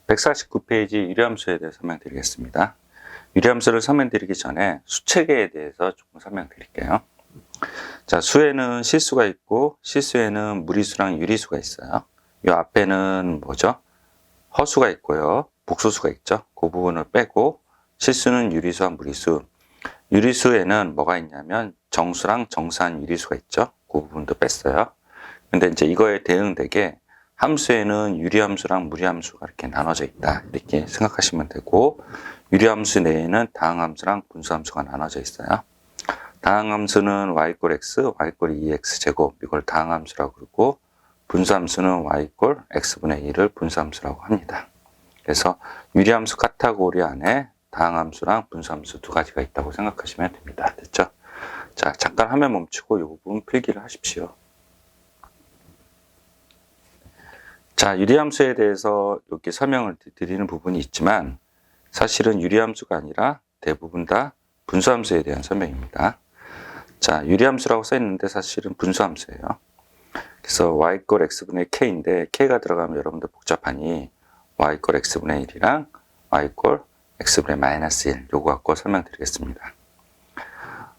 149페이지 유리함수에 대해 설명드리겠습니다. 유리함수를 설명드리기 전에 수체계에 대해서 조금 설명드릴게요. 자, 수에는 실수가 있고 실수에는 무리수랑 유리수가 있어요. 이 앞에는 뭐죠? 허수가 있고요. 복소수가 있죠. 그 부분을 빼고 실수는 유리수와 무리수. 유리수에는 뭐가 있냐면 정수랑 정수한 유리수가 있죠. 그 부분도 뺐어요. 근데 이제 이거에 대응되게 함수에는 유리함수랑 무리함수가 이렇게 나눠져 있다. 이렇게 생각하시면 되고, 유리함수 내에는 다항함수랑 분수함수가 나눠져 있어요. 다항함수는 y = x, y = 2x 제곱, 이걸 다항함수라고 그러고, 분수함수는 y = x분의 1을 분수함수라고 합니다. 그래서 유리함수 카테고리 안에 다항함수랑 분수함수 두 가지가 있다고 생각하시면 됩니다. 됐죠? 자, 잠깐 화면 멈추고 이 부분 필기를 하십시오. 자, 유리함수에 대해서 이렇게 설명을 드리는 부분이 있지만 사실은 유리함수가 아니라 대부분 다 분수함수에 대한 설명입니다. 자, 유리함수라고 써 있는데 사실은 분수함수예요. 그래서 y = x분의 k인데 k가 들어가면 여러분들 복잡하니 y = x분의 1이랑 y = x분의 -1 요거 갖고 설명드리겠습니다.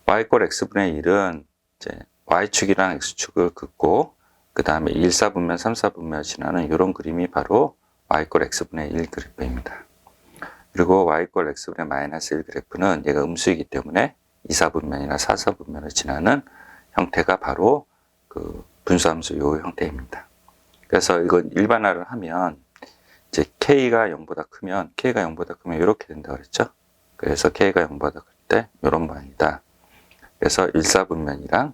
y = x분의 1은 이제 y축이랑 x축을 긋고 그 다음에 1, 4분면, 3, 4분면 지나는 이런 그림이 바로 y = x분의 1 그래프입니다. 그리고 y = x분의 -1 그래프는 얘가 음수이기 때문에 2, 4분면이나 4, 4분면을 지나는 형태가 바로 그 분수함수 요 형태입니다. 그래서 이건 일반화를 하면 이제 k가 0보다 크면 이렇게 된다 그랬죠. 그래서 k가 0보다 클 때 이런 모양이다. 그래서 1, 4분면이랑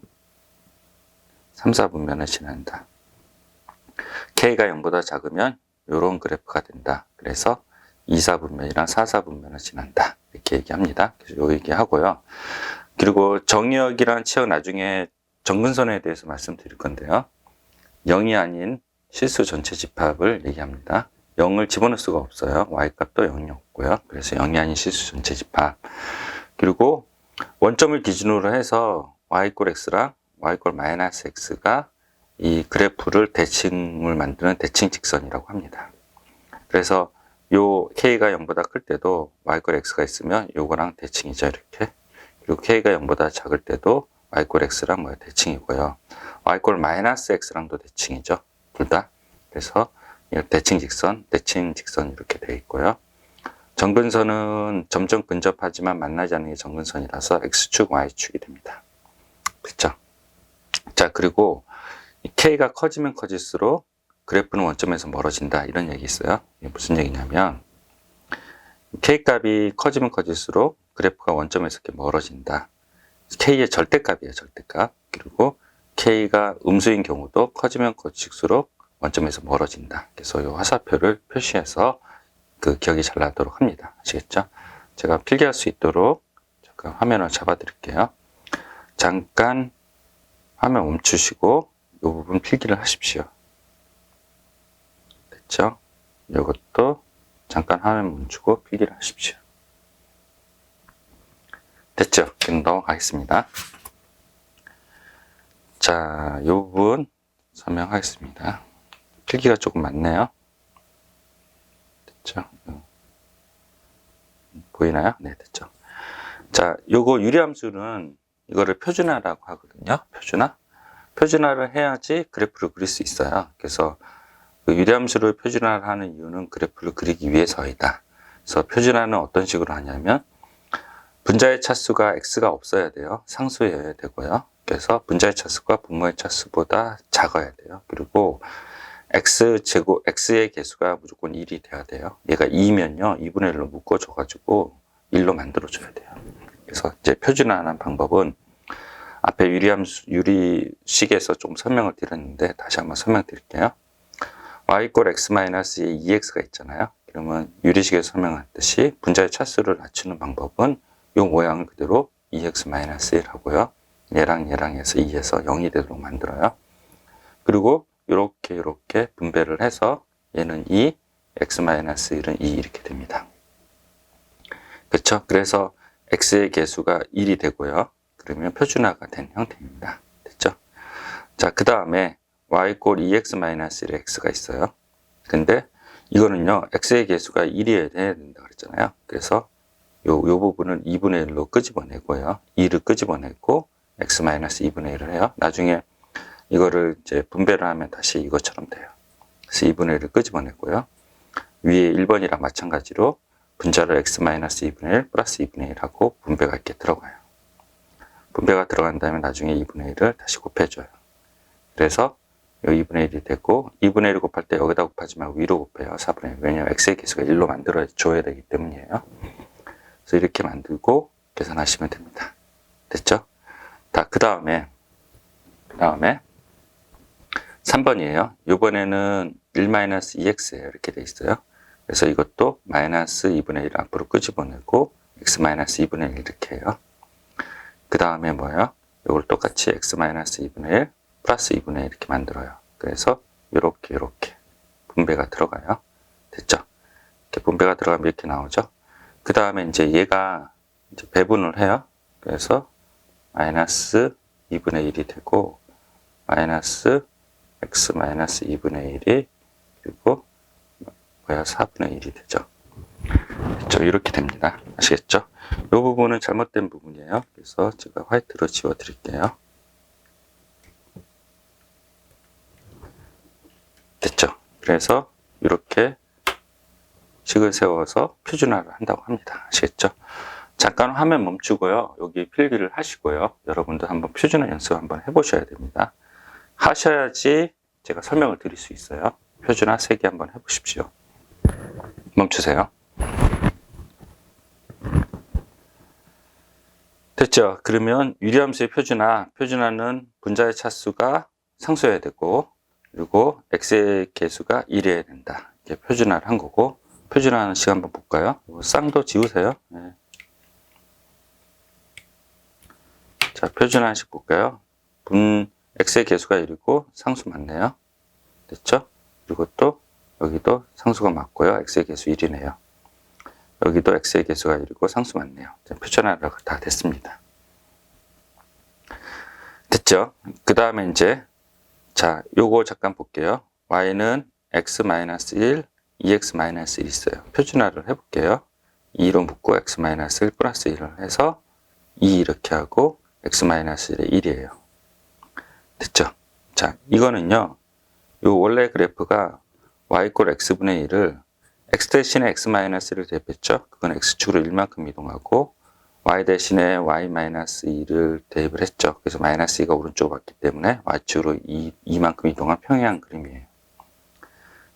3, 4분면을 지난다. k가 0보다 작으면 이런 그래프가 된다. 그래서 2, 4분면이랑 4, 4분면을 지난다. 이렇게 얘기합니다. 그래서 요 얘기하고요. 그리고 정의역이란 치역 나중에 정근선에 대해서 말씀드릴 건데요. 0이 아닌 실수 전체 집합을 얘기합니다. 0을 집어넣을 수가 없어요. y값도 0이 없고요. 그래서 0이 아닌 실수 전체 집합. 그리고 원점을 기준으로 해서 y = x랑 y = -x가 이 그래프를 대칭을 만드는 대칭 직선이라고 합니다. 그래서 요 k가 0보다 클 때도 y = x가 있으면 요거랑 대칭이죠. 이렇게. 그리고 k가 0보다 작을 때도 y = x랑 대칭이고요. y = -x랑도 대칭이죠. 둘 다. 그래서 대칭 직선 이렇게 되어 있고요. 정근선은 점점 근접하지만 만나지 않는 게 정근선이라서 x축, y축이 됩니다. 그렇죠? 자, 그리고 k가 커지면 커질수록 그래프는 원점에서 멀어진다. 이런 얘기 있어요. 이게 무슨 얘기냐면 k 값이 커지면 커질수록 그래프가 원점에서 이렇게 멀어진다. k의 절대값이에요. 절대값. 그리고 k가 음수인 경우도 커지면 커질수록 원점에서 멀어진다. 그래서 이 화살표를 표시해서 그 기억이 잘 나도록 합니다. 아시겠죠? 제가 필기할 수 있도록 잠깐 화면을 잡아 드릴게요. 잠깐 화면 멈추시고 이 부분 필기를 하십시오. 됐죠? 이것도 잠깐 화면 멈추고 필기를 하십시오. 됐죠? 그럼 넘어가겠습니다. 자, 이 부분 설명하겠습니다. 필기가 조금 많네요. 됐죠? 보이나요? 네, 됐죠. 자, 요거 유리함수는 이거를 표준화라고 하거든요. 표준화를 해야지 그래프를 그릴 수 있어요. 그래서 그 유리함수를 표준화를 하는 이유는 그래프를 그리기 위해서이다. 그래서 표준화는 어떤 식으로 하냐면 분자의 차수가 x가 없어야 돼요. 상수여야 되고요. 그래서 분자의 차수가 분모의 차수보다 작아야 돼요. 그리고 x의 개수가 무조건 1이 돼야 돼요. 얘가 2면요, 2분의 1로 묶어줘가지고 1로 만들어줘야 돼요. 그래서 이제 표준화하는 방법은 앞에 유리식에서 좀 설명을 드렸는데 다시 한번 설명드릴게요. y = x-에 2x가 있잖아요. 그러면 유리식에서 설명했듯이 분자의 차수를 낮추는 방법은 이 모양을 그대로 2x-1 하고요. 얘랑 해서 2에서 0이 되도록 만들어요. 그리고 이렇게 분배를 해서 얘는 2, x-1은 2 이렇게 됩니다. 그렇죠? 그래서 x의 개수가 1이 되고요. 그러면 표준화가 된 형태입니다. 됐죠? 자, 그 다음에 y = 2x-1의 x가 있어요. 근데 이거는요, x의 계수가 1이어야 된다 그랬잖아요. 그래서 요 부분은 2분의 1로 끄집어내고요. 2를 끄집어내고 x-2분의 1을 해요. 나중에 이거를 이제 분배를 하면 다시 이것처럼 돼요. 그래서 2분의 1을 끄집어내고요. 위에 1번이랑 마찬가지로 분자를 x-2분의 1 플러스 2분의 1 하고 분배가 이렇게 들어가요. 분배가 들어간 다음에 나중에 2분의 1을 다시 곱해줘요. 그래서 여기 2분의 1이 되고 2분의 1을 곱할 때 여기다 곱하지 말고 위로 곱해요. 4분의 1. 왜냐하면 x의 계수가 1로 만들어줘야 되기 때문이에요. 그래서 이렇게 만들고 계산하시면 됩니다. 됐죠? 그 다음에 3번이에요. 이번에는 1-2x예요. 이렇게 돼 있어요. 그래서 이것도 마이너스 2분의 1 앞으로 끄집어내고 x-2분의 1 이렇게 해요. 그 다음에 뭐예요? 이걸 똑같이 x-2분의 1 플러스 2분의 1 이렇게 만들어요. 그래서 이렇게 분배가 들어가요. 됐죠? 이렇게 분배가 들어가면 이렇게 나오죠? 그 다음에 이제 얘가 이제 배분을 해요. 그래서 마이너스 2분의 1이 되고 마이너스 x-2분의 1이 그리고 4분의 1이 되죠. 됐죠? 이렇게 됩니다. 아시겠죠? 이 부분은 잘못된 부분이에요. 그래서 제가 화이트로 지워 드릴게요. 됐죠? 그래서 이렇게 식을 세워서 표준화를 한다고 합니다. 아시겠죠? 잠깐 화면 멈추고요. 여기 필기를 하시고요. 여러분도 한번 표준화 연습 한번 해보셔야 됩니다. 하셔야지 제가 설명을 드릴 수 있어요. 표준화 3개 한번 해보십시오. 멈추세요. 됐죠? 그러면 유리함수의 표준화는 분자의 차수가 상수여야 되고 그리고 x의 계수가 1이어야 된다. 이렇게 표준화를 한 거고 표준화하는 시간 한번 볼까요? 쌍도 지우세요. 네. 자, 표준화식 볼까요? x의 계수가 1이고 상수 맞네요. 됐죠? 그리고 또 여기도 상수가 맞고요. x의 계수 1이네요. 여기도 x의 계수가 1이고 상수 맞네요. 표준화가 다 됐습니다. 됐죠? 그 다음에 이제 자, 요거 잠깐 볼게요. y는 x-1, 2x-1 있어요. 표준화를 해볼게요. 2로 묶고 x-1 플러스 1을 해서 2 이렇게 하고 x-1의 1이에요. 됐죠? 자, 이거는요. 요 원래 그래프가 y = x분의 1을 x 대신에 x-를 대입했죠. 그건 x축으로 1만큼 이동하고 y 대신에 y-2를 대입을 했죠. 그래서 -2가 오른쪽으로 왔기 때문에 y축으로 2만큼 이동한 평행한 그림이에요.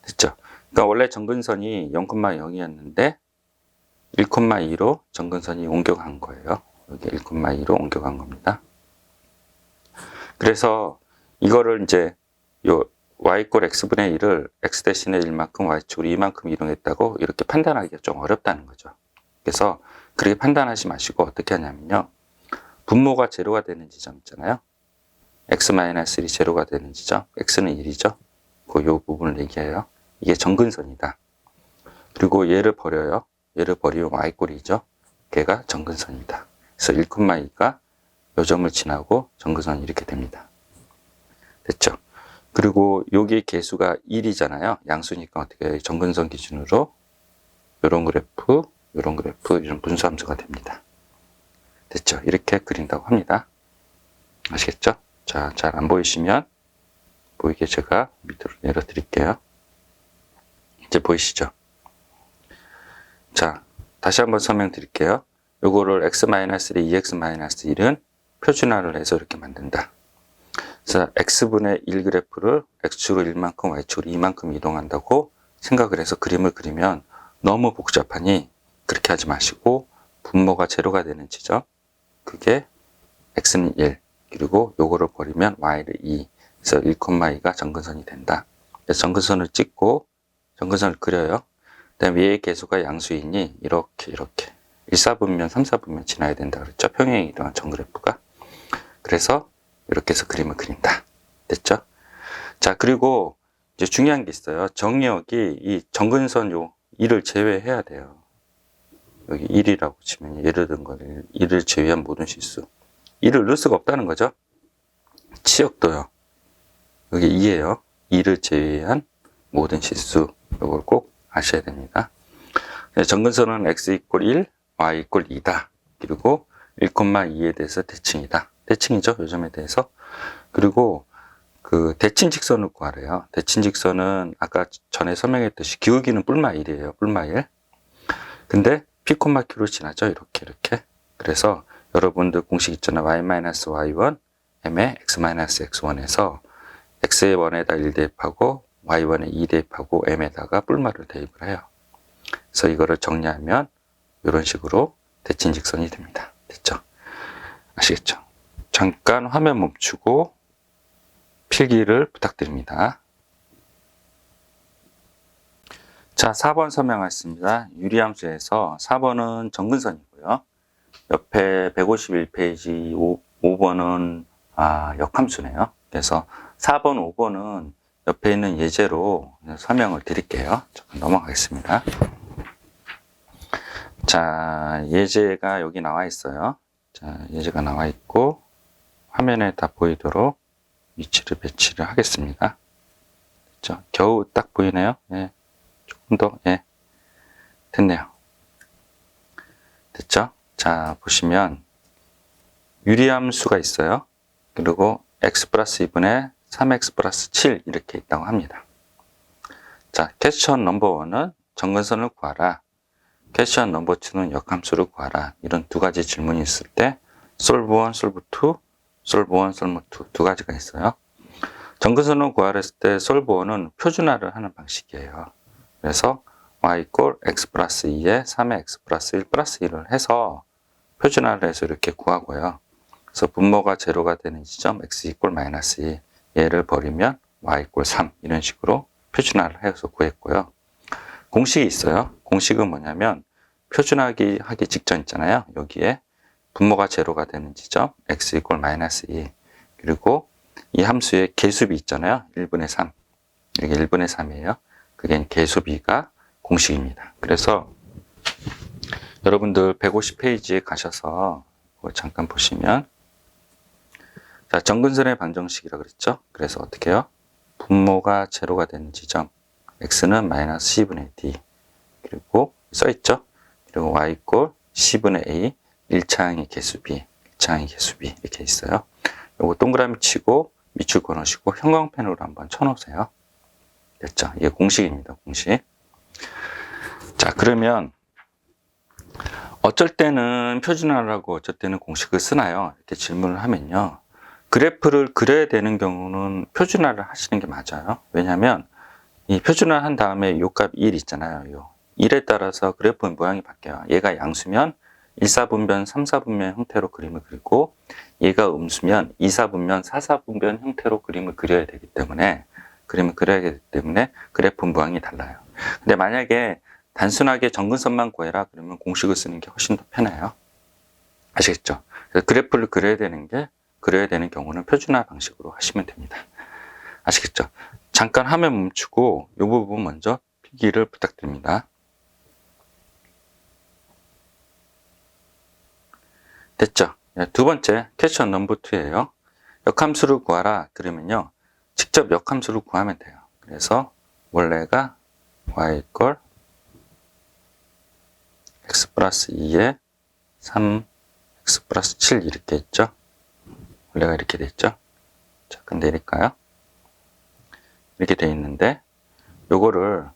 됐죠? 그러니까 원래 정근선이 0,0이었는데 1,2로 정근선이 옮겨간 거예요. 여기 1,2로 옮겨간 겁니다. 그래서 이거를 이제 요 y = x분의 1을 x 대신에 1만큼 y축으로 2만큼 이동했다고 이렇게 판단하기가 좀 어렵다는 거죠. 그래서 그렇게 판단하지 마시고 어떻게 하냐면요. 분모가 제로가 되는 지점 있잖아요. x-1이 제로가 되는 지점, x는 1이죠. 요 부분을 얘기해요. 이게 정근선이다. 그리고 얘를 버려요. 얘를 버리면 y꼴이죠. 걔가 정근선이다. 그래서 1,2가 요 점을 지나고 정근선이 이렇게 됩니다. 됐죠? 그리고 여기 계수가 1이잖아요. 양수니까 어떻게 해요? 정근선 기준으로 요런 그래프, 이런 분수함수가 됩니다. 됐죠? 이렇게 그린다고 합니다. 아시겠죠? 자, 잘 안 보이시면 보이게 제가 밑으로 내려 드릴게요. 이제 보이시죠? 자, 다시 한번 설명 드릴게요. 요거를 x-3, 2x-1은 표준화를 해서 이렇게 만든다. 그래서 x분의 1 그래프를 x축으로 1만큼, y축으로 2만큼 이동한다고 생각을 해서 그림을 그리면 너무 복잡하니 그렇게 하지 마시고 분모가 제로가 되는 지점, 그게 x는 1, 그리고 요거를 버리면 y를 2, 그래서 1,2가 정근선이 된다. 그래서 정근선을 찍고 정근선을 그려요. 그 다음에 얘의 계수가 양수이니 이렇게 1사분면, 3사분면 지나야 된다 그랬죠. 평행에 이동한 정그래프가. 그래서 이렇게 해서 그림을 그린다. 됐죠? 자, 그리고 이제 중요한 게 있어요. 정역이 이 정근선 요 1을 제외해야 돼요. 여기 1이라고 치면 예를 든 거를 1을 제외한 모든 실수. 1을 넣을 수가 없다는 거죠. 치역도요. 여기 2예요. 2를 제외한 모든 실수. 이걸 꼭 아셔야 됩니다. 정근선은 x 이퀄 1, y 이퀄 2다. 그리고 1,2에 대해서 대칭이다. 대칭이죠. 요점에 대해서. 그리고 그 대칭 직선을 구하래요. 대칭 직선은 아까 전에 설명했듯이 기울기는 뿔마일이에요. 뿔마일. 근데 P콤마 Q로 지나죠. 이렇게. 그래서 여러분들 공식 있잖아요. y-y1 m의 x-x1에서 x의 1에다 1 대입하고 y1에 2 대입하고 m에다가 뿔마를 대입을 해요. 그래서 이거를 정리하면 이런 식으로 대칭 직선이 됩니다. 됐죠? 아시겠죠? 잠깐 화면 멈추고 필기를 부탁드립니다. 자, 4번 설명하겠습니다. 유리함수에서 4번은 정근선이고요. 옆에 151페이지 5번은 역함수네요. 그래서 4번, 5번은 옆에 있는 예제로 설명을 드릴게요. 잠깐 넘어가겠습니다. 자, 예제가 여기 나와 있어요. 자, 예제가 나와 있고 화면에 다 보이도록 위치를 배치를 하겠습니다. 그렇죠? 겨우 딱 보이네요. 예. 조금 더, 예. 됐네요. 됐죠? 자, 보시면 유리함수가 있어요. 그리고 x 플러스 2분의 3x 플러스 7 이렇게 있다고 합니다. 자, 퀘스천 넘버 1은 정근선을 구하라. 퀘스천 넘버 2는 역함수를 구하라. 이런 두 가지 질문이 있을 때 솔브 1, 솔브 2, 솔브 1, 솔브 2 두 가지가 있어요. 정근선을 구하라 했을 때 솔브 1은 표준화를 하는 방식이에요. 그래서 y 이퀄 x 플러스 2에 3의 x 플러스 1 플러스 1을 해서 표준화를 해서 이렇게 구하고요. 그래서 분모가 제로가 되는 지점 x 이퀄 마이너스 2 얘를 버리면 y 이퀄 3 이런 식으로 표준화를 해서 구했고요. 공식이 있어요. 공식은 뭐냐면 표준화하기 직전 있잖아요. 여기에 분모가 제로가 되는 지점 x 이퀄 마이너스 2 그리고 이 함수의 개수비 있잖아요. 1분의 3 이게 1분의 3이에요. 그게 개수비가 공식입니다. 그래서 여러분들 150페이지에 가셔서 잠깐 보시면 자, 정근선의 방정식이라고 그랬죠. 그래서 어떻게 해요? 분모가 제로가 되는 지점 x는 마이너스 10분의 d 그리고 써있죠. 그리고 y 이퀄 10분의 a 1차항의 개수비 1차항의 개수비 이렇게 있어요. 요거 동그라미 치고 밑줄 그어놓으시고 형광펜으로 한번 쳐놓으세요. 됐죠? 이게 공식입니다. 공식. 자, 그러면 어쩔 때는 표준화를 하고 어쩔 때는 공식을 쓰나요? 이렇게 질문을 하면요. 그래프를 그려야 되는 경우는 표준화를 하시는 게 맞아요. 왜냐하면 이 표준화 한 다음에 요 값 1 있잖아요. 요 1에 따라서 그래프 모양이 바뀌어요. 얘가 양수면 1사분변, 3사분면 형태로 그림을 그리고 얘가 음수면 2사분면, 4사분변 형태로 그림을 그려야 되기 때문에 그래프 모양이 달라요. 근데 만약에 단순하게 정근선만 구해라 그러면 공식을 쓰는 게 훨씬 더 편해요. 아시겠죠? 그래서 그래프를 그려야 되는 경우는 표준화 방식으로 하시면 됩니다. 아시겠죠? 잠깐 화면 멈추고 이 부분 먼저 필기를 부탁드립니다. 됐죠? 두 번째 퀘스천 넘버 2예요. 역함수를 구하라 그러면요. 직접 역함수를 구하면 돼요. 그래서 원래가 y 이퀄 x 플러스 2에 3x 플러스 7 이렇게 있죠. 원래가 이렇게 돼 있죠. 잠깐 내릴까요? 이렇게 돼 있는데 요거를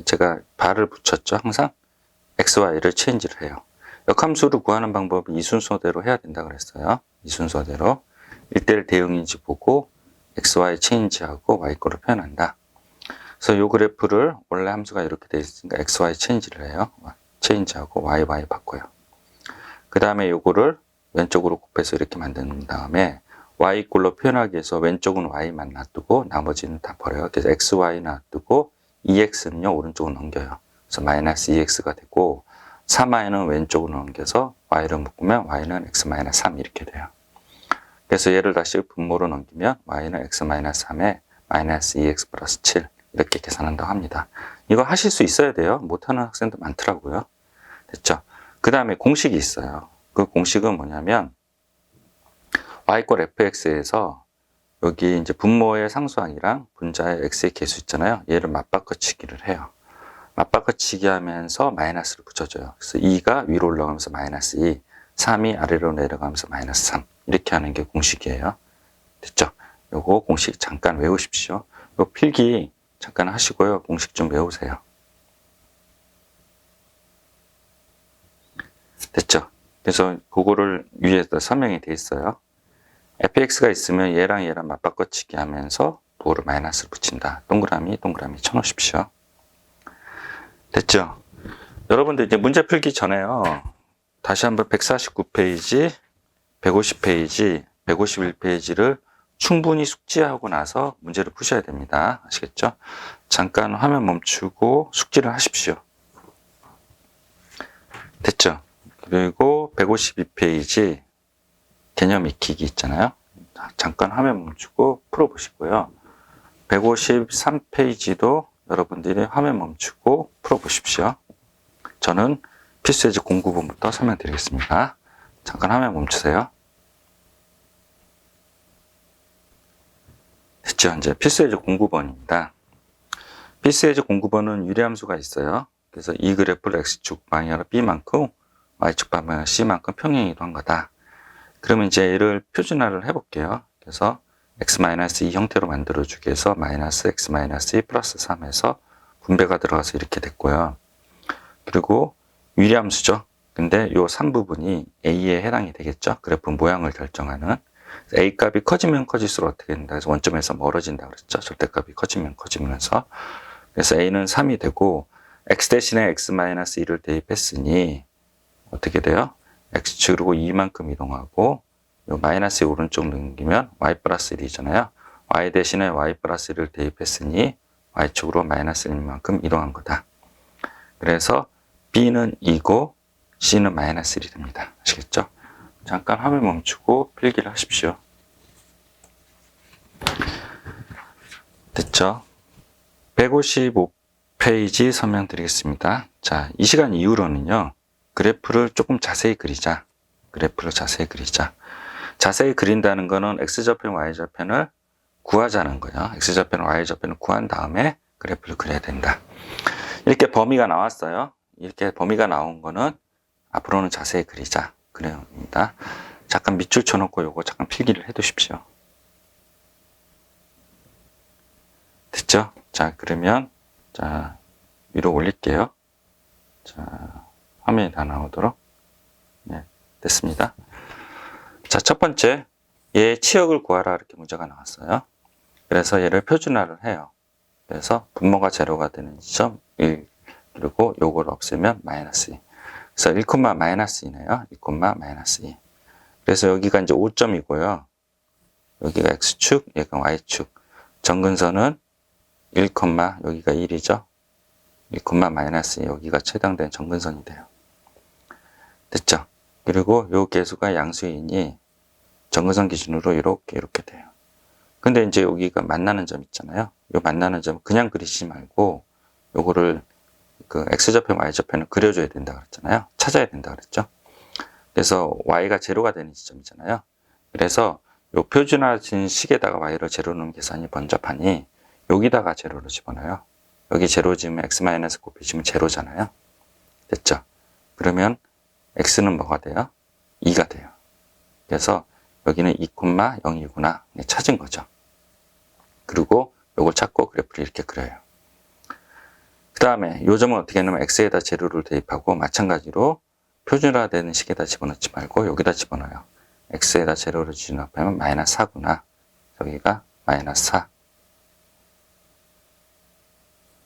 제가 발을 붙였죠. 항상 xy를 체인지를 해요. 역함수를 구하는 방법은 이 순서대로 해야 된다 그랬어요. 이 순서대로 1대1 대응인지 보고 xy 체인지하고 y 거를 표현한다. 그래서 요 그래프를 원래 함수가 이렇게 돼 있으니까 xy 체인지를 해요. 체인지하고 y 바꿔요. 그 다음에 요거를 왼쪽으로 곱해서 이렇게 만든 다음에 y 꼴로 표현하기 위해서 왼쪽은 y만 놔두고 나머지는 다 버려요. 그래서 xy 놔두고 2x는요 오른쪽으로 넘겨요. 그래서 마이너스 2x가 되고 3y는 왼쪽으로 넘겨서 y를 묶으면 y는 x-3 이렇게 돼요. 그래서 얘를 다시 분모로 넘기면 y는 x-3에 마이너스 2x 플러스 7 이렇게 계산한다고 합니다. 이거 하실 수 있어야 돼요. 못하는 학생도 많더라고요. 됐죠? 그 다음에 공식이 있어요. 그 공식은 뭐냐면 y 꼴 fx에서 여기 이제 분모의 상수항이랑 분자의 x의 개수 있잖아요. 얘를 맞바꿔치기를 해요. 맞바꿔치기 하면서 마이너스를 붙여줘요. 그래서 2가 위로 올라가면서 마이너스 2, 3이 아래로 내려가면서 마이너스 3. 이렇게 하는 게 공식이에요. 됐죠? 요거 공식 잠깐 외우십시오. 요 필기 잠깐 하시고요. 공식 좀 외우세요. 됐죠? 그래서 그거를 위에다 설명이 돼 있어요. fx가 있으면 얘랑 얘랑 맞바꿔치기 하면서 부호를 마이너스를 붙인다. 동그라미 쳐놓으십시오. 됐죠? 여러분들 이제 문제 풀기 전에요. 다시 한번 149페이지, 150페이지, 151페이지를 충분히 숙지하고 나서 문제를 푸셔야 됩니다. 아시겠죠? 잠깐 화면 멈추고 숙지를 하십시오. 됐죠? 그리고 152페이지 개념 익히기 있잖아요. 잠깐 화면 멈추고 풀어보시고요. 153페이지도 여러분들이 화면 멈추고 풀어보십시오. 저는 필수예제 공부본부터 설명드리겠습니다. 잠깐 화면 멈추세요. 됐죠? 이제 필수예제 공부본입니다. 필수예제 공부본은 유리함수가 있어요. 그래서 이 그래프를 X축 방향으로 B만큼, Y축 방향으로 C만큼 평행이동 한 거다. 그러면 이제 얘를 표준화를 해볼게요. 그래서 x-2 형태로 만들어주기 위해서 마이너스 x-2 플러스 3에서 분배가 들어가서 이렇게 됐고요. 그리고 유리함수죠. 근데 요 3부분이 A에 해당이 되겠죠. 그래프 모양을 결정하는. A 값이 커지면 커질수록 어떻게 된다. 그래서 원점에서 멀어진다 그랬죠. 절대값이 커지면 커지면서. 그래서 A는 3이 되고 x 대신에 x-2를 대입했으니 어떻게 돼요? x축으로 2만큼 이동하고 요 마이너스 오른쪽 넘기면 y 플러스 1이잖아요. y 대신에 y 플러스 1을 대입했으니 y축으로 마이너스 1만큼 이동한 거다. 그래서 b는 2고 c는 마이너스 1이 됩니다. 아시겠죠? 잠깐 화면 멈추고 필기를 하십시오. 됐죠? 155페이지 설명드리겠습니다. 자, 이 시간 이후로는요. 그래프를 조금 자세히 그리자. 자세히 그린다는 거는 x좌편, y좌편을 구하자는 거예요. x좌편, y좌편을 구한 다음에 그래프를 그려야 된다. 이렇게 범위가 나왔어요. 이렇게 범위가 나온 거는 앞으로는 자세히 그리자. 그래요입니다. 잠깐 밑줄 쳐놓고 요거 잠깐 필기를 해 두십시오. 됐죠? 자, 그러면, 자, 위로 올릴게요. 자, 화면이 다 나오도록. 네, 됐습니다. 자, 첫 번째, 얘의 치역을 구하라 이렇게 문제가 나왔어요. 그래서 얘를 표준화를 해요. 그래서 분모가 제로가 되는 지점 1, 그리고 요걸 없애면 마이너스 2. 그래서 1, 마이너스 2네요. 1, 마이너스 2. 그래서 여기가 이제 5점이고요. 여기가 x축, 얘가 y축. 정근선은 1, 여기가 1이죠. 1, 마이너스 2. 여기가 최당된 정근선이 돼요. 됐죠? 그리고 요 계수가 양수이니 정근선 기준으로 이렇게 돼요. 근데 이제 여기가 만나는 점 있잖아요. 요 만나는 점 그냥 그리지 말고 요거를 그 x좌편, y좌편을 그려줘야 된다 그랬잖아요. 찾아야 된다 그랬죠. 그래서 y가 제로가 되는 지점이잖아요. 그래서 요 표준화진 식에다가 y를 제로 넣는 계산이 번잡하니 여기다가 제로를 집어넣어요. 여기 제로 지으면 x- 곱해지면 제로잖아요. 됐죠? 그러면 x는 뭐가 돼요? 2가 돼요. 그래서 여기는 2, 0이구나 찾은 거죠. 그리고 요걸 찾고 그래프를 이렇게 그려요. 그 다음에 요 점은 어떻게 하냐면 x에다 제로를 대입하고 마찬가지로 표준화되는 식에다 집어넣지 말고 여기다 집어넣어요. x에다 제로를 집어넣으면 마이너스 4구나. 여기가 마이너스 4.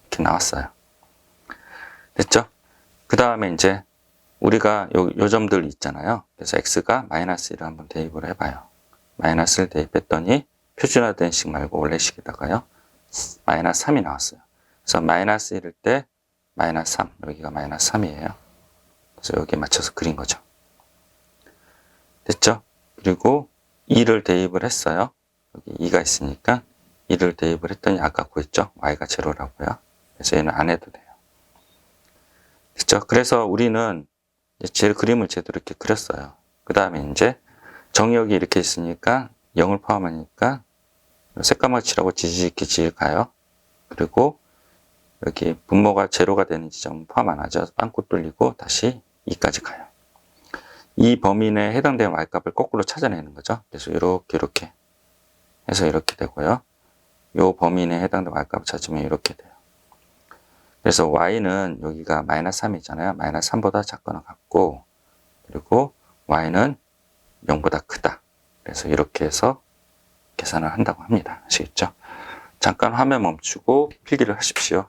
이렇게 나왔어요. 됐죠? 그 다음에 이제 우리가 요 점들 있잖아요. 그래서 x가 마이너스 1을 한번 대입을 해봐요. 마이너스를 대입했더니 표준화된 식 말고 원래 식에다가요. 마이너스 3이 나왔어요. 그래서 마이너스 1일 때 마이너스 3, 여기가 마이너스 3이에요. 그래서 여기에 맞춰서 그린 거죠. 됐죠? 그리고 2를 대입을 했어요. 여기 2가 있으니까 2를 대입을 했더니 아까 구했죠? y가 제로라고요. 그래서 얘는 안 해도 돼요. 됐죠? 그래서 우리는 제 그림을 제대로 이렇게 그렸어요. 그 다음에 이제 정역이 이렇게 있으니까 0을 포함하니까 새까맣게 칠하고 지지직게 지을 가요. 그리고 여기 분모가 제로가 되는 지점 포함 안 하죠. 빵꾸 뚫리고 다시 2까지 가요. 이 범위 내에 해당되는 y값을 거꾸로 찾아내는 거죠. 그래서 이렇게 해서 이렇게 되고요. 이 범위 내에 해당되는 y값을 찾으면 이렇게 돼요. 그래서 y는 여기가 마이너스 3이잖아요. 마이너스 3보다 작거나 같고, 그리고 y는 0보다 크다. 그래서 이렇게 해서 계산을 한다고 합니다. 아시겠죠? 잠깐 화면 멈추고 필기를 하십시오.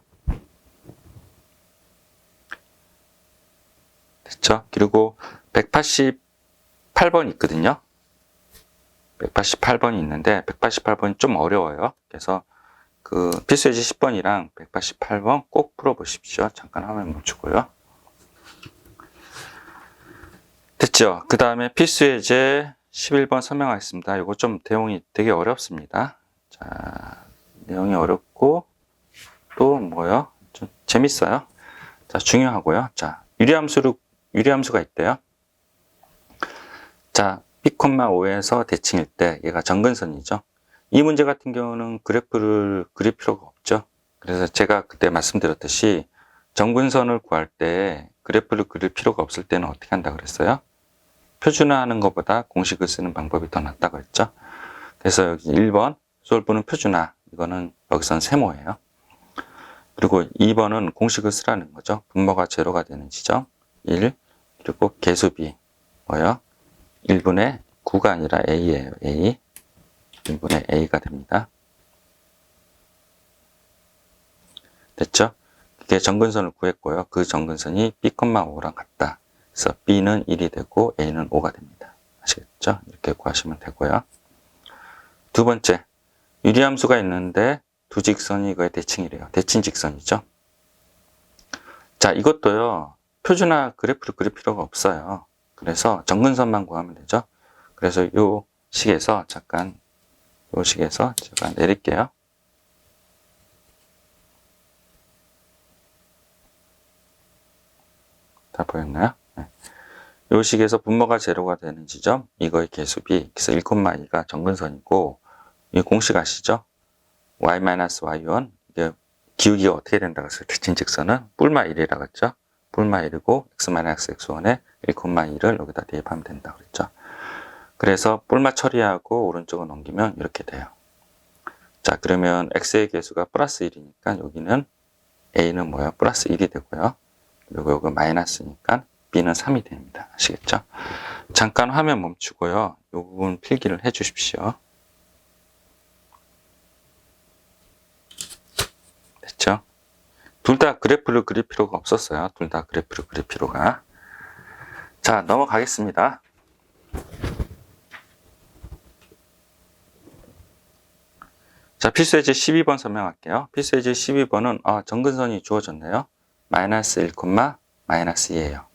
됐죠? 그리고 188번 있거든요. 188번이 있는데 188번이 좀 어려워요. 그래서 그 필수예제 10번이랑 188번 꼭 풀어보십시오. 잠깐 화면 멈추고요. 됐죠? 그 다음에 필수예제 11번 설명하겠습니다. 이거 좀 내용이 되게 어렵습니다. 자, 내용이 어렵고 또 뭐요? 좀 재밌어요. 자, 중요하고요. 자, 유리함수가 있대요. 자, B,5에서 대칭일 때 얘가 정근선이죠. 이 문제 같은 경우는 그래프를 그릴 필요가 없죠. 그래서 제가 그때 말씀드렸듯이 정근선을 구할 때 그래프를 그릴 필요가 없을 때는 어떻게 한다 그랬어요? 표준화하는 것보다 공식을 쓰는 방법이 더 낫다고 했죠. 그래서 여기 1번 솔브는 표준화, 이거는 여기선 세모예요. 그리고 2번은 공식을 쓰라는 거죠. 분모가 제로가 되는 지점 1, 그리고 개수비 뭐요? 1분의 9가 아니라 A예요. A 1분의 A가 됩니다. 됐죠? 이게 정근선을 구했고요. 그 정근선이 B,5랑 같다. 그래서 B는 1이 되고 A는 5가 됩니다. 아시겠죠? 이렇게 구하시면 되고요. 두 번째, 유리함수가 있는데 두 직선이 이거의 대칭이래요. 대칭 직선이죠. 자, 이것도요. 표준화 그래프를 그릴 필요가 없어요. 그래서 정근선만 구하면 되죠. 그래서 요 식에서 제가 내릴게요. 다 보였나요? 네. 요 식에서 분모가 제로가 되는 지점, 이거의 개수비, 그래서 1,2가 정근선이고, 이 공식 아시죠? y-y1, 이게 기울기가 어떻게 된다고 했어요? 대칭 직선은 뿔마 1이라고 했죠? 뿔마 1이고, x-x1에 1,2를 여기다 대입하면 된다고 그랬죠? 그래서 뿔마 처리하고 오른쪽을 넘기면 이렇게 돼요. 자, 그러면 x의 개수가 플러스 1이니까 여기는 a는 뭐예요? 플러스 1이 되고요. 그리고 여기 마이너스니까 b는 3이 됩니다. 아시겠죠? 잠깐 화면 멈추고요. 이 부분 필기를 해 주십시오. 됐죠? 둘 다 그래프를 그릴 필요가 없었어요. 둘 다 그래프를 그릴 필요가. 자, 넘어가겠습니다. 자, 필수예제 12번 설명할게요. 필수예제 12번은 정근선이 주어졌네요. 마이너스 1, 마이너스 2예요.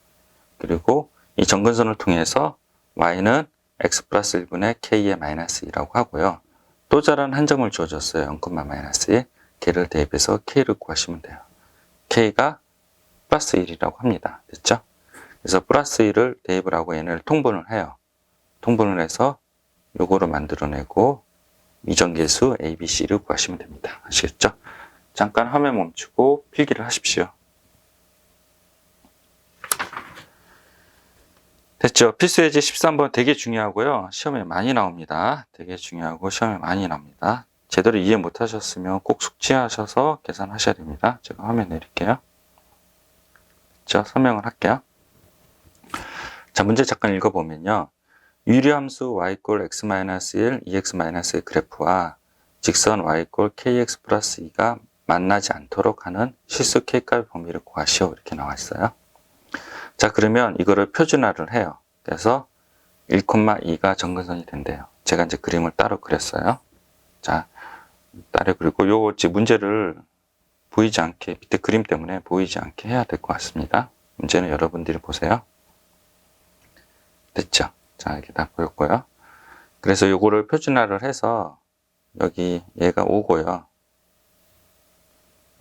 그리고 이 정근선을 통해서 y는 x 플러스 1분의 k의 마이너스 2라고 하고요. 또 다른 한 점을 주어졌어요. 0, 마이너스 2. 걔를 대입해서 k를 구하시면 돼요. k가 플러스 1이라고 합니다. 됐죠? 그래서 플러스 1을 대입을 하고 얘네를 통분을 해요. 통분을 해서 요거를 만들어내고 미정계수 A, B, C를 구하시면 됩니다. 아시겠죠? 잠깐 화면 멈추고 필기를 하십시오. 됐죠? 필수예제 13번 되게 중요하고요. 시험에 많이 나옵니다. 되게 중요하고 시험에 많이 나옵니다. 제대로 이해 못하셨으면 꼭 숙지하셔서 계산하셔야 됩니다. 제가 화면 내릴게요. 자, 설명을 할게요. 자, 문제 잠깐 읽어보면요. 유리함수 y 꼴 x-1, 2x-1의 그래프와 직선 y 꼴 kx 플러스 2가 만나지 않도록 하는 실수 k값의 범위를 구하시오. 이렇게 나와 있어요. 자, 그러면 이거를 표준화를 해요. 그래서 1,2가 정근선이 된대요. 제가 이제 그림을 따로 그렸어요. 자, 따로 그리고 요 문제를 보이지 않게, 밑에 그림 때문에 보이지 않게 해야 될 것 같습니다. 문제는 여러분들이 보세요. 됐죠? 자, 이렇게 다 보였고요. 그래서 요거를 표준화를 해서 여기 얘가 5고요.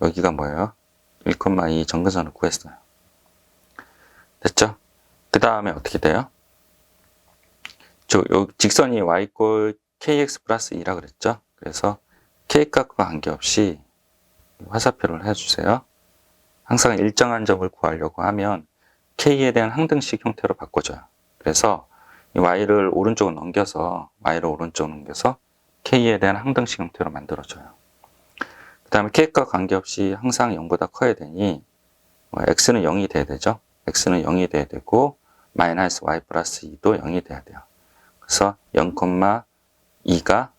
여기가 뭐예요? 1,2 정근선을 구했어요. 됐죠? 그 다음에 어떻게 돼요? 요 직선이 y꼴 kx 플러스 2라 그랬죠? 그래서 k값과 관계없이 화살표를 해주세요. 항상 일정한 점을 구하려고 하면 K에 대한 항등식 형태로 바꿔줘요. 그래서 이 Y를 오른쪽으로 넘겨서 K에 대한 항등식 형태로 만들어줘요. 그 다음에 K과 관계없이 항상 0보다 커야 되니 X는 0이 돼야 되죠. X는 0이 돼야 되고 마이너스 Y 플러스 2도 0이 돼야 돼요. 그래서 0,2가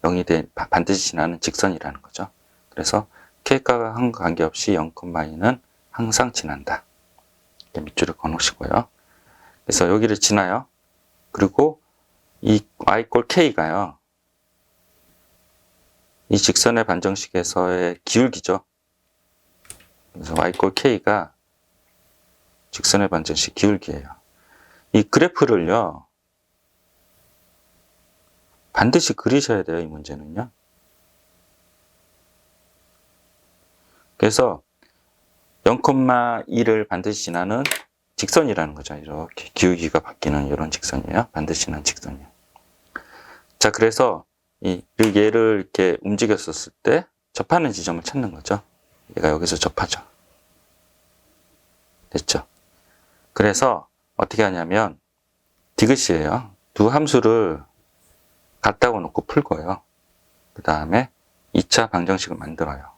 0이 반드시 지나는 직선이라는 거죠. 그래서 K과 관계없이 0,2는 항상 지난다. 이렇게 밑줄을 그어놓으시고요. 그래서 여기를 지나요. 그리고 이 Y꼴 K가요. 이 직선의 반정식에서의 기울기죠. 그래서 Y꼴 K가 직선의 반정식 기울기예요. 이 그래프를요. 반드시 그리셔야 돼요. 이 문제는요. 그래서 0,2를 반드시 지나는 직선이라는 거죠. 이렇게 기울기가 바뀌는 이런 직선이에요. 반드시 지나는 직선이에요. 자, 그래서 얘를 이렇게 움직였었을 때 접하는 지점을 찾는 거죠. 얘가 여기서 접하죠. 됐죠? 그래서 어떻게 하냐면 디귿이에요. 두 함수를 같다고 놓고 풀고요. 그 다음에 2차 방정식을 만들어요.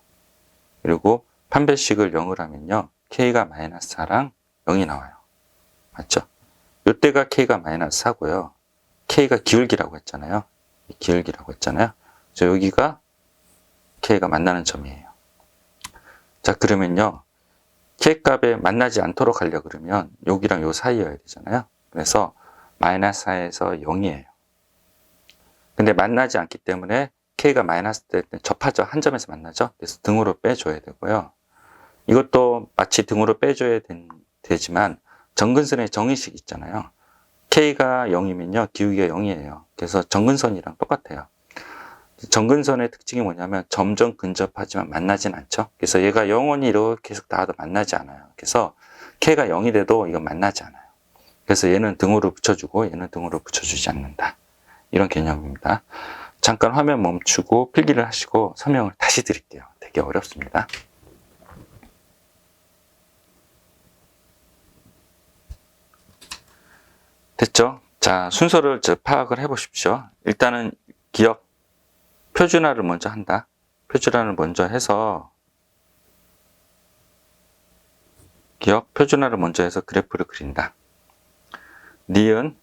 그리고 판별식을 0을 하면요. K가 마이너스 4랑 0이 나와요. 맞죠? 이때가 K가 마이너스 4고요. K가 기울기라고 했잖아요. 기울기라고 했잖아요. 그래서 여기가 K가 만나는 점이에요. 자, 그러면요. K 값에 만나지 않도록 하려고 그러면 여기랑 요 사이여야 되잖아요. 그래서 마이너스 4에서 0이에요. 근데 만나지 않기 때문에 K가 마이너스 될 때 접하죠. 한 점에서 만나죠. 그래서 등으로 빼줘야 되고요. 이것도 마치 등으로 빼줘야 되지만 정근선의 정의식 있잖아요. K가 0이면요. 기울기가 0이에요. 그래서 정근선이랑 똑같아요. 정근선의 특징이 뭐냐면 점점 근접하지만 만나진 않죠. 그래서 얘가 영원히 이렇게 계속 닿아도 만나지 않아요. 그래서 K가 0이 돼도 이건 만나지 않아요. 그래서 얘는 등으로 붙여주고 얘는 등으로 붙여주지 않는다. 이런 개념입니다. 잠깐 화면 멈추고 필기를 하시고 설명을 다시 드릴게요. 되게 어렵습니다. 됐죠? 자, 순서를 파악을 해 보십시오. 일단은 기억 표준화를 먼저 한다. 표준화를 먼저 해서 기억 표준화를 먼저 해서 그래프를 그린다. 니은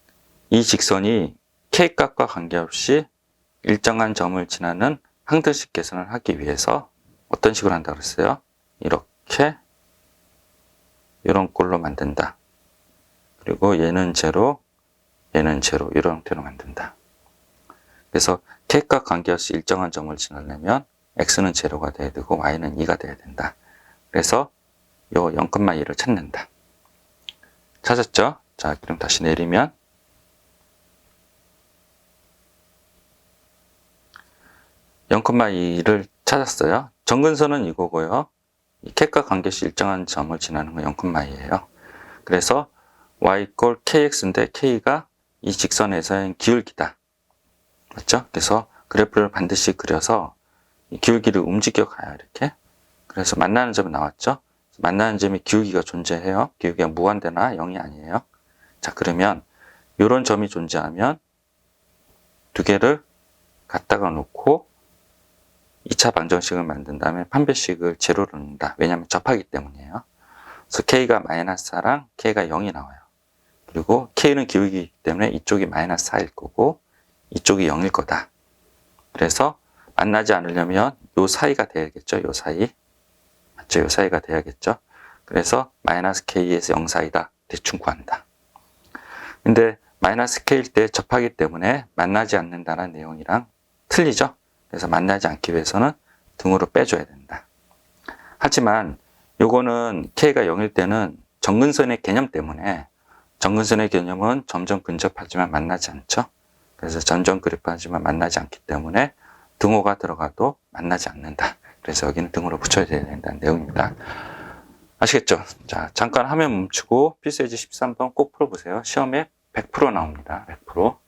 이 직선이 K값과 관계없이 일정한 점을 지나는 항등식 계산을 하기 위해서 어떤 식으로 한다고 그랬어요? 이렇게 이런 꼴로 만든다. 그리고 얘는 제로, 얘는 제로 이런 형태로 만든다. 그래서 K값 관계없이 일정한 점을 지나려면 X는 제로가 돼야 되고 Y는 2가 돼야 된다. 그래서 요 0,2를 찾는다. 찾았죠? 자, 그럼 다시 내리면 0,2를 찾았어요. 정근선은 이거고요. K값 관계없이 일정한 점을 지나는 건 0,2예요. 그래서 Y 꼴 KX인데 K가 이 직선에서의 기울기다. 맞죠? 그래서 그래프를 반드시 그려서 이 기울기를 움직여 가요. 이렇게. 그래서 만나는 점이 나왔죠? 만나는 점이 기울기가 존재해요. 기울기가 무한대나 0이 아니에요. 자, 그러면 이런 점이 존재하면 두 개를 갖다가 놓고 2차 방정식을 만든 다음에 판별식을 제로로 넣는다. 왜냐하면 접하기 때문이에요. 그래서 K가 마이너스 4랑 K가 0이 나와요. 그리고 K는 기울기이기 때문에 이쪽이 마이너스 4일 거고 이쪽이 0일 거다. 그래서 만나지 않으려면 요 사이가 돼야겠죠. 요 사이. 맞죠? 요 사이가 돼야겠죠. 그래서 마이너스 K에서 0 사이다. 대충 구한다. 근데 마이너스 K일 때 접하기 때문에 만나지 않는다는 내용이랑 틀리죠. 그래서 만나지 않기 위해서는 등으로 빼줘야 된다. 하지만 요거는 K가 0일 때는 정근선의 개념 때문에 정근선의 개념은 점점 근접하지만 만나지 않죠. 그래서 점점 근접하지만 만나지 않기 때문에 등호가 들어가도 만나지 않는다. 그래서 여기는 등으로 붙여야 된다는 내용입니다. 아시겠죠? 자, 잠깐 화면 멈추고 필수예제 13번 꼭 풀어보세요. 시험에 100% 나옵니다. 100%.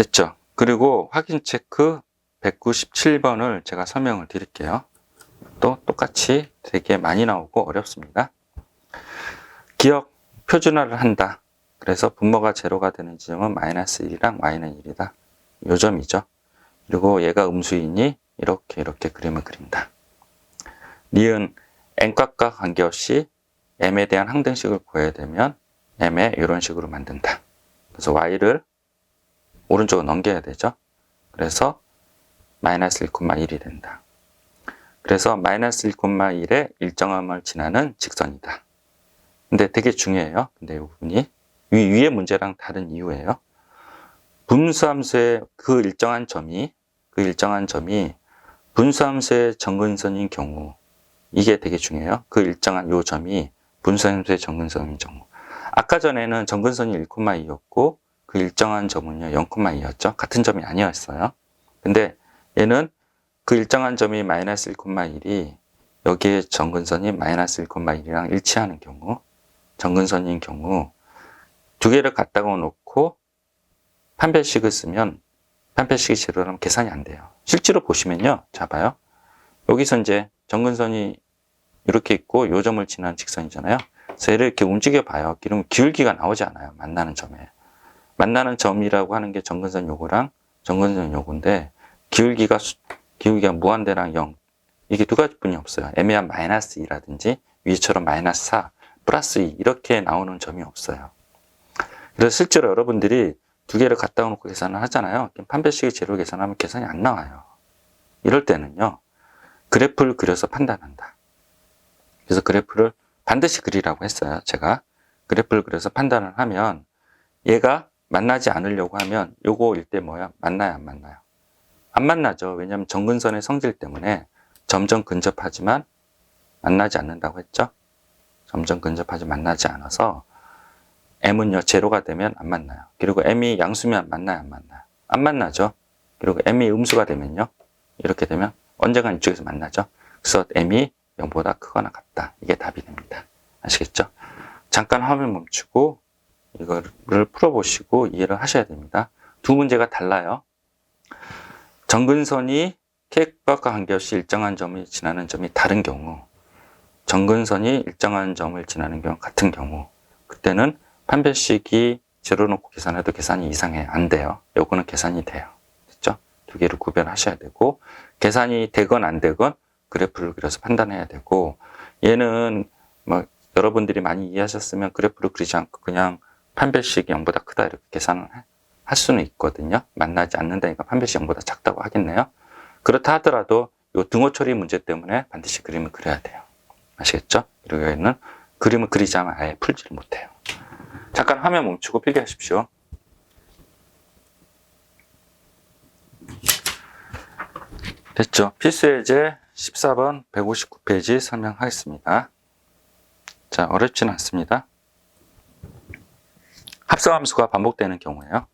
됐죠? 그리고 확인 체크 197번을 제가 설명을 드릴게요. 또 똑같이 되게 많이 나오고 어렵습니다. 기억 표준화를 한다. 그래서 분모가 제로가 되는 지점은 마이너스 1이랑 y는 1이다. 요 점이죠. 그리고 얘가 음수이니 이렇게 그림을 그린다. 니은 n값과 관계없이 m에 대한 항등식을 구해야 되면 m에 이런 식으로 만든다. 그래서 y를 오른쪽으로 넘겨야 되죠. 그래서 마이너스 1,1이 된다. 그래서 마이너스 1,1의 일정함을 지나는 직선이다. 근데 되게 중요해요. 근데 이 부분이 위의 문제랑 다른 이유예요. 분수함수의 그 일정한 점이 분수함수의 정근선인 경우, 이게 되게 중요해요. 그 일정한 요 점이 분수함수의 정근선인 경우. 아까 전에는 정근선이 1,2였고 그 일정한 점은요 0,2였죠. 같은 점이 아니었어요. 근데 얘는 그 일정한 점이 마이너스 1,1이 여기에 정근선이 마이너스 1,1이랑 일치하는 경우, 정근선인 경우 두 개를 갖다가 놓고 판별식을 쓰면 판별식이 제로라면 계산이 안 돼요. 실제로 보시면요. 자 봐요. 여기서 이제 정근선이 이렇게 있고 요 점을 지나는 직선이잖아요. 그래서 얘를 이렇게 움직여 봐요. 그러면 기울기가 나오지 않아요. 만나는 점에. 만나는 점이라고 하는 게 정근선 요거랑 정근선 요건데 기울기가 무한대랑 0. 이게 두 가지뿐이 없어요. 애매한 마이너스 2라든지 위처럼 마이너스 4, 플러스 2 이렇게 나오는 점이 없어요. 그래서 실제로 여러분들이 두 개를 갖다 놓고 계산을 하잖아요. 판별식의 제로 계산하면 계산이 안 나와요. 이럴 때는요. 그래프를 그려서 판단한다. 그래서 그래프를 반드시 그리라고 했어요. 제가 그래프를 그려서 판단을 하면 얘가 만나지 않으려고 하면 요거일 때 뭐야? 만나요, 안 만나요? 안 만나죠. 왜냐하면 정근선의 성질 때문에 점점 근접하지만 만나지 않는다고 했죠. 점점 근접하지 만나지 않아서 m은요 제로가 되면 안 만나요. 그리고 m이 양수면 만나요, 안 만나요? 안 만나죠. 그리고 m이 음수가 되면요 이렇게 되면 언젠가 이쪽에서 만나죠. 그래서 m이 0보다 크거나 같다. 이게 답이 됩니다. 아시겠죠? 잠깐 화면 멈추고 이거를 풀어보시고 이해를 하셔야 됩니다. 두 문제가 달라요. 정근선이 k값과 관계없이 일정한 점을 지나는 점이 다른 경우, 정근선이 일정한 점을 지나는 경우 같은 경우, 그때는 판별식이 제로 놓고 계산해도 계산이 이상해 안 돼요. 요거는 계산이 돼요. 됐죠? 두 개를 구별하셔야 되고, 계산이 되건 안 되건 그래프를 그려서 판단해야 되고, 얘는 뭐 여러분들이 많이 이해하셨으면 그래프를 그리지 않고 그냥 판별식이 0보다 크다 이렇게 계산을 할 수는 있거든요. 만나지 않는다니까 판별식 0보다 작다고 하겠네요. 그렇다 하더라도 이 등호 처리 문제 때문에 반드시 그림을 그려야 돼요. 아시겠죠? 그리고 얘는 그림을 그리지 않으면 아예 풀지를 못해요. 잠깐 화면 멈추고 필기하십시오. 됐죠? 필수예제 14번 159페이지 설명하겠습니다. 자, 어렵지는 않습니다. 합성함수가 반복되는 경우에요.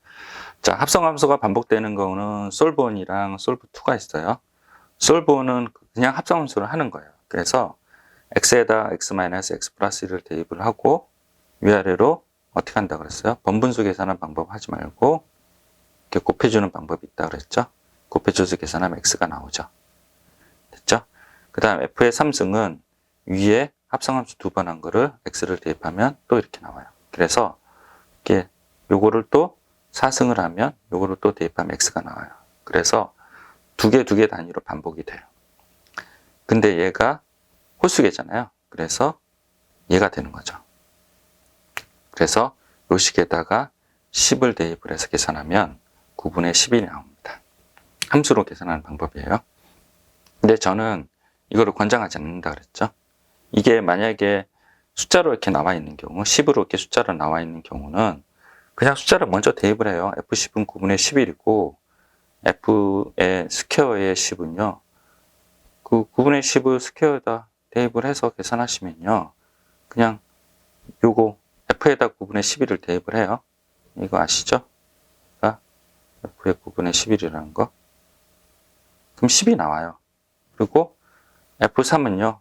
자, 합성함수가 반복되는 경우는 솔브1이랑 솔브2가 있어요. 솔브1은 그냥 합성함수를 하는 거예요. 그래서 x에다 x-x 플러스 1을 대입을 하고 위아래로 어떻게 한다고 그랬어요? 번분수 계산하는 방법 하지 말고 이렇게 곱해주는 방법이 있다고 그랬죠? 곱해줘서 계산하면 x가 나오죠. 됐죠? 그 다음 f의 3승은 위에 합성함수 두 번 한 거를 x를 대입하면 또 이렇게 나와요. 그래서 이렇게 요거를 또 4승을 하면 요거를 또 대입하면 x가 나와요. 그래서 두 개 단위로 반복이 돼요. 근데 얘가 홀수계잖아요. 그래서 얘가 되는 거죠. 그래서 요 식에다가 10을 대입을 해서 계산하면 9분의 10이 나옵니다. 함수로 계산하는 방법이에요. 근데 저는 이거를 권장하지 않는다 그랬죠. 이게 만약에 숫자로 이렇게 나와 있는 경우, 10으로 이렇게 숫자로 나와 있는 경우는 그냥 숫자를 먼저 대입을 해요. F10은 9분의 11이고 F의 스퀘어의 10은요. 그 9분의 10을 스퀘어에다 대입을 해서 계산하시면요. 그냥 요거 F에다 9분의 11을 대입을 해요. 이거 아시죠? 그러니까 F의 9분의 11이라는 거. 그럼 10이 나와요. 그리고 F3은요. 요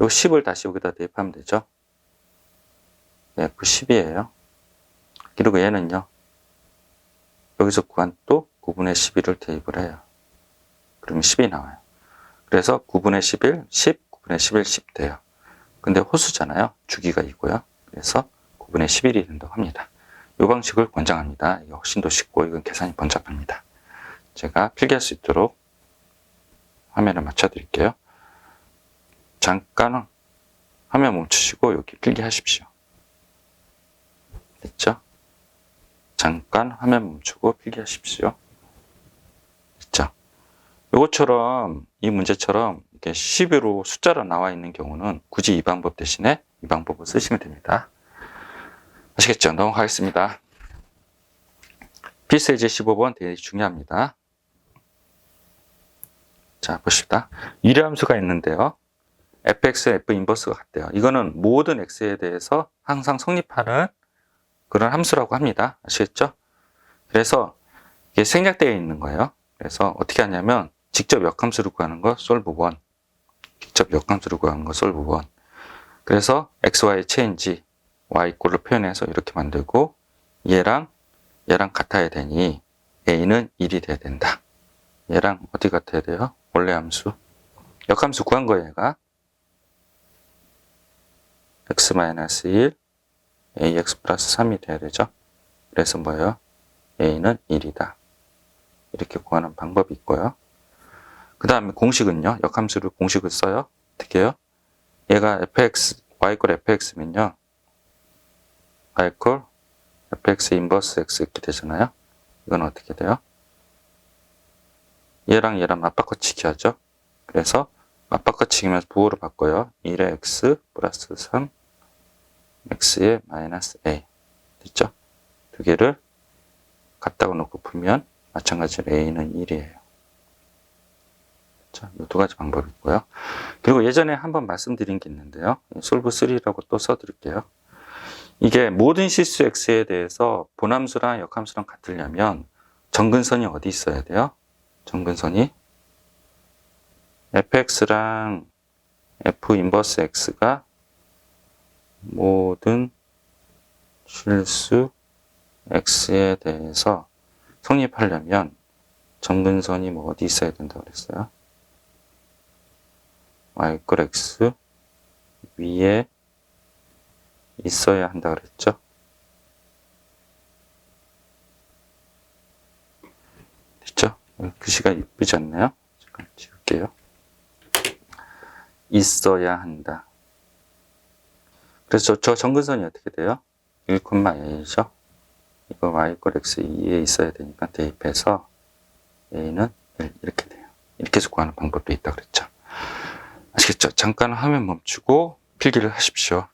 10을 다시 여기다 대입하면 되죠. F10이에요. 그리고 얘는요. 여기서 구한 또 9분의 11을 대입을 해요. 그러면 10이 나와요. 그래서 9분의 11, 10, 9분의 11, 10 돼요. 근데 호수잖아요. 주기가 있고요. 그래서 9분의 11이 된다고 합니다. 이 방식을 권장합니다. 이게 훨씬 더 쉽고 이건 계산이 번잡합니다. 제가 필기할 수 있도록 화면을 맞춰 드릴게요. 잠깐 화면 멈추시고 여기 필기하십시오. 됐죠? 잠깐 화면 멈추고 필기하십시오. 됐죠? 요것처럼 이 문제처럼 이렇게 10으로 숫자로 나와 있는 경우는 굳이 이 방법 대신에 이 방법을 쓰시면 됩니다. 아시겠죠? 넘어가겠습니다. 필수 예제 15번 되게 중요합니다. 자, 보십시다. 유리함수가 있는데요. fx, f 인버스가 같대요. 이거는 모든 x에 대해서 항상 성립하는 그런 함수라고 합니다. 아시겠죠? 그래서 이게 생략되어 있는 거예요. 그래서 어떻게 하냐면 직접 역함수를 구하는 거 솔브 1. 직접 역함수를 구하는 거 솔브 1. 그래서 xy 체인지 y 꼴로 표현해서 이렇게 만들고 얘랑 같아야 되니 a는 1이 돼야 된다. 얘랑 어디 같아야 돼요? 원래 함수. 역함수 구한 거예요, 얘가. x-1, ax 플러스 3이 돼야 되죠. 그래서 뭐예요? a는 1이다. 이렇게 구하는 방법이 있고요. 그 다음에 공식은요. 역함수를 공식을 써요. 어떻게 해요? 얘가 fx, y 꼴 fx면요. y 꼴 fx 인버스 x 이렇게 되잖아요. 이건 어떻게 돼요? 얘랑 맞바꿔치기 하죠. 그래서 맞바꿔치기면서 부호로 바꿔요. 1의 x 플러스 3 x의 마이너스 a. 됐죠? 두 개를 갖다가 놓고 풀면 마찬가지로 a는 1이에요. 자, 이 두 가지 방법이 있고요. 그리고 예전에 한번 말씀드린 게 있는데요. 솔브 3라고 또 써드릴게요. 이게 모든 실수 x에 대해서 본함수랑 역함수랑 같으려면 정근선이 어디 있어야 돼요? 정근선이 fx랑 f 인버스 x가 모든 실수 x에 대해서 성립하려면 정근선이 뭐 어디 있어야 된다고 그랬어요? y 꼴 x 위에 있어야 한다 그랬죠? 됐죠? 글씨가 이쁘지 않나요? 잠깐 지울게요. 있어야 한다. 그래서 저 정근선이 어떻게 돼요? 1,a죠? 이거 y 꼴 x 2에 있어야 되니까 대입해서 a는 1 이렇게 돼요. 이렇게 해서 구하는 방법도 있다 그랬죠. 아시겠죠? 잠깐 화면 멈추고 필기를 하십시오.